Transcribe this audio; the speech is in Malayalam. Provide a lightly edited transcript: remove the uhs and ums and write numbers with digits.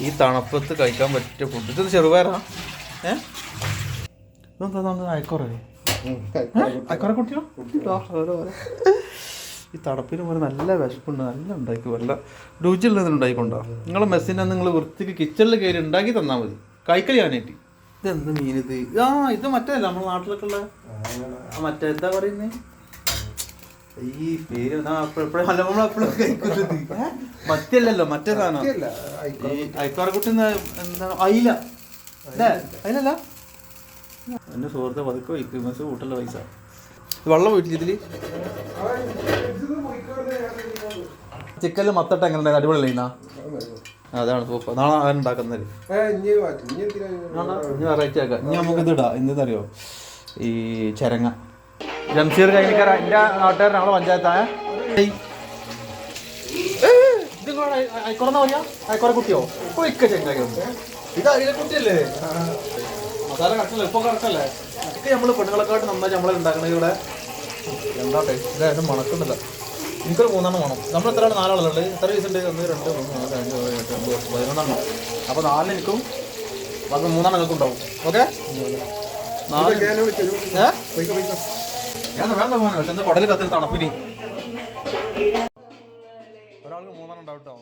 ഈ തണുപ്പത്ത് കഴിക്കാൻ പറ്റിയ ഫുഡ്. ഇത് ചെറുപയറാ? ഇതെന്താ അയക്കോറേ? അയക്കോറ കുട്ടിയോ? ഈ തണുപ്പിന് പോലെ നല്ല വിശപ്പുണ്ട്. നല്ല ഉണ്ടാക്കി വല്ല രുചിയുള്ളത് ഉണ്ടായിക്കൊണ്ടോ. നിങ്ങളെ മെസ്സിനെ നിങ്ങൾ വൃത്തിക്ക് കിച്ചണിൽ കയറി ഉണ്ടാക്കി തന്നാൽ മതി. കഴിക്കൽ ഞാനായിട്ട്. ഇതെന്ത് മീനിത്? ഇത് മറ്റേതല്ല നമ്മുടെ നാട്ടിലൊക്കെ ഉള്ള മറ്റേ എന്താ പറയുന്നത്, ഈ പേര് നമ്മളെപ്പോഴും കഴിക്കുന്നത് മത്തിയല്ലല്ലോ, മറ്റേ സാധനം. ഈ അയക്കാറക്കുട്ടി എന്താ അയില അല്ലേ? അയിലല്ല, എൻ്റെ സുഹൃത്തെ പതുക്കെ വയ്ക്കും. മെസ്സ് കൂട്ടല്ല പൈസ. വെള്ളം പോയിട്ടില്ല ഇതില്. ചിക്കനിൽ മത്തട്ട എങ്ങനെ അടിപൊളിയല്ല? അതാണ് സൂപ്പർ. നാളെ അവൻ ഉണ്ടാക്കുന്നത്. ഇനി വെറൈറ്റി ആക്കാം. ഇനി നമുക്ക് ഇത് ഇടാം. എന്തെന്നറിയോ, ഈ ചരങ്ങ. ജംഷീർ കഴിഞ്ഞിക്കാര എൻ്റെ നാട്ടുകാരൻ നമ്മളെ പഞ്ചായത്തായ അയക്കുറന്ന പറയാ. അയക്കുറ കുട്ടിയോ? ഇപ്പൊ ചെങ്കാക്കി ഇത് അതിലെ കുട്ടിയല്ലേ? മസാല കറക്റ്റല്ലേ? ഇപ്പൊ കറക്റ്റല്ലേ? ഇതൊക്കെ നമ്മൾ പെണ്ണുങ്ങളെക്കാട്ട് നന്നായി നമ്മളെ ഉണ്ടാക്കണത് ഇവിടെ. എന്താ ടേസ്റ്റ് ഇതായിട്ട് മണക്കുന്നില്ല. എനിക്കൊരു 3 എണ്ണം വേണം. നമ്മൾ എത്രയാണ്? 4 ആളുള്ളത്. എത്ര പീസ് ഉണ്ട്? 1 2 3 4 5 6 7 8 9 11 എണ്ണം. അപ്പോൾ 4 എനിക്കും ബാക്കി 3 എണ്ണം നിങ്ങൾക്കും ഉണ്ടാവും. ഓക്കെ? വേണ്ട പോകാൻ. പക്ഷെ എന്താ കടൽ കത്തിൽ തണുപ്പിന് ഒരാൾക്ക് 3 എണ്ണം ഉണ്ടാവും കേട്ടോ.